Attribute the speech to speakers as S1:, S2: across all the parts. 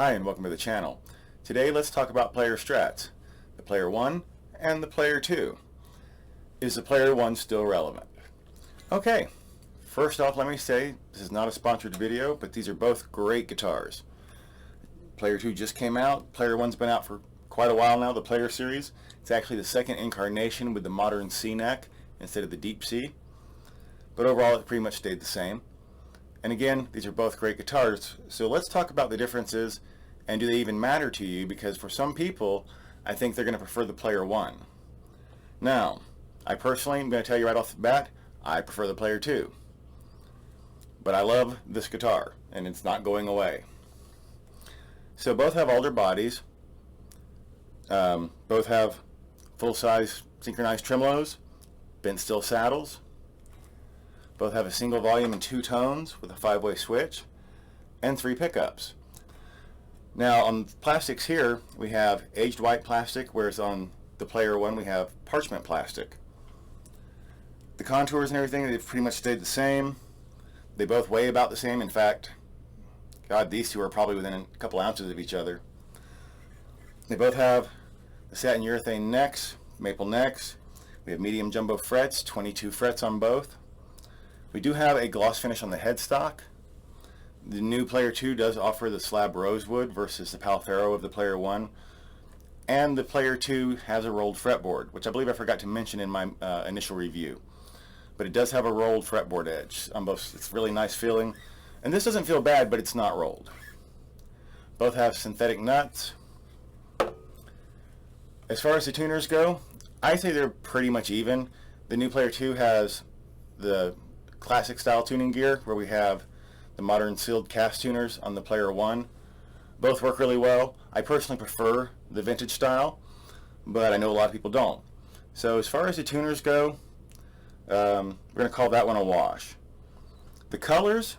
S1: Hi and welcome to the channel. Today let's talk about player strats, the player 1 and the player 2. Is the player 1 still relevant? Okay, first off let me say this is not a sponsored video, but these are both great guitars. Player 2 just came out, player 1's been out for quite a while now, the player series. It's actually the second incarnation with the modern C neck instead of the deep C, but overall it pretty much stayed the same. And again, these are both great guitars, so let's talk about the differences and do they even matter to you, because for some people I think they're going to prefer the player 1. Now, I personally am going to tell you right off the bat, I prefer the player 2. But I love this guitar and it's not going away. So both have alder bodies, both have full-size synchronized tremolos, bent steel saddles. Both have a single volume and 2 tones with a 5-way switch and 3 pickups. Now on plastics here we have aged white plastic, whereas on the player 1 we have parchment plastic. The contours and everything, they've pretty much stayed the same. They both weigh about the same. In fact, God, these two are probably within a couple ounces of each other. They both have the satin urethane necks, maple necks. We have medium jumbo frets, 22 frets on both. We do have a gloss finish on the headstock. The new player 2 does offer the slab rosewood versus the Palfaro of the player 1. And the player 2 has a rolled fretboard, which I believe I forgot to mention in my initial review. But it does have a rolled fretboard edge on both. It's really nice feeling. And this doesn't feel bad, but it's not rolled. Both have synthetic nuts. As far as the tuners go, I say they're pretty much even. The new player 2 has the classic style tuning gear, where we have the modern sealed cast tuners on the player 1. Both work really well. I personally prefer the vintage style, but I know a lot of people don't. So as far as the tuners go, we're going to call that one a wash. The colors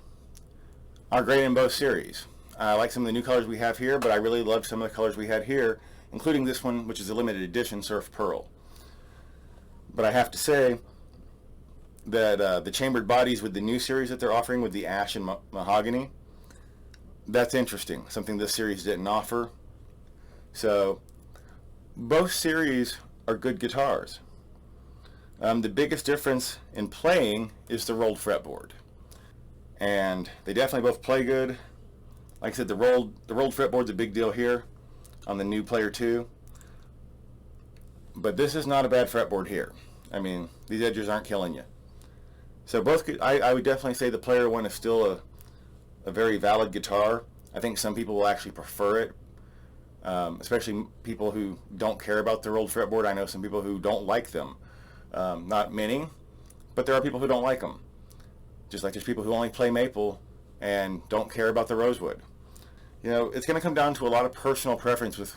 S1: are great in both series. I like some of the new colors we have here, but I really love some of the colors we had here, including this one, which is a limited edition Surf Pearl. But I have to say that the chambered bodies with the new series that they're offering with the ash and mahogany, that's interesting, something this series didn't offer. So both series are good guitars. The biggest difference in playing is the rolled fretboard, and they definitely both play good. Like I said, the rolled fretboard's a big deal here on the new player 2, but this is not a bad fretboard here. I mean, these edges aren't killing you. So both, I would definitely say the player 1 is still a very valid guitar. I think some people will actually prefer it, especially people who don't care about the rolled fretboard. I know some people who don't like them. Not many, but there are people who don't like them. Just like there's people who only play maple and don't care about the rosewood. You know, it's going to come down to a lot of personal preference with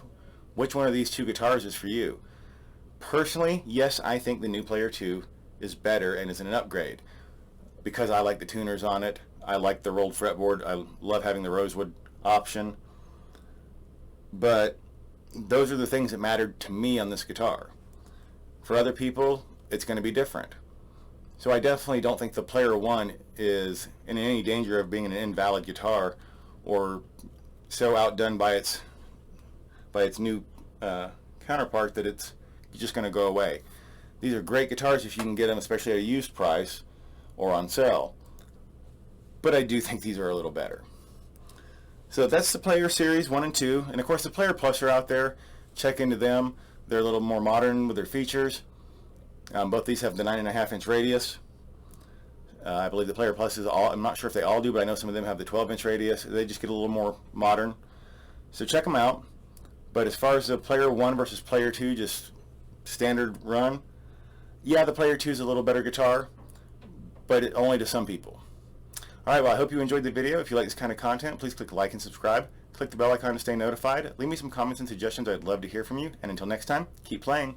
S1: which one of these two guitars is for you. Personally, yes, I think the new player 2 is better and is an upgrade, because I like the tuners on it. I like the rolled fretboard. I love having the rosewood option. But those are the things that mattered to me on this guitar. For other people, it's going to be different. So I definitely don't think the player 1 is in any danger of being an invalid guitar or so outdone by its new counterpart that it's just going to go away. These are great guitars if you can get them, especially at a used price or on sale. But I do think these are a little better. So that's the player series 1 and 2. And of course the player plus are out there. Check into them. They're a little more modern with their features. Both these have the 9.5-inch radius. I believe the player plus is all, I'm not sure if they all do, but I know some of them have the 12-inch radius. They just get a little more modern. So check them out. But as far as the player 1 versus player 2, just standard run, yeah, the player 2 is a little better guitar, but only to some people. Alright, well I hope you enjoyed the video. If you like this kind of content, please click like and subscribe. Click the bell icon to stay notified. Leave me some comments and suggestions. I'd love to hear from you. And until next time, keep playing.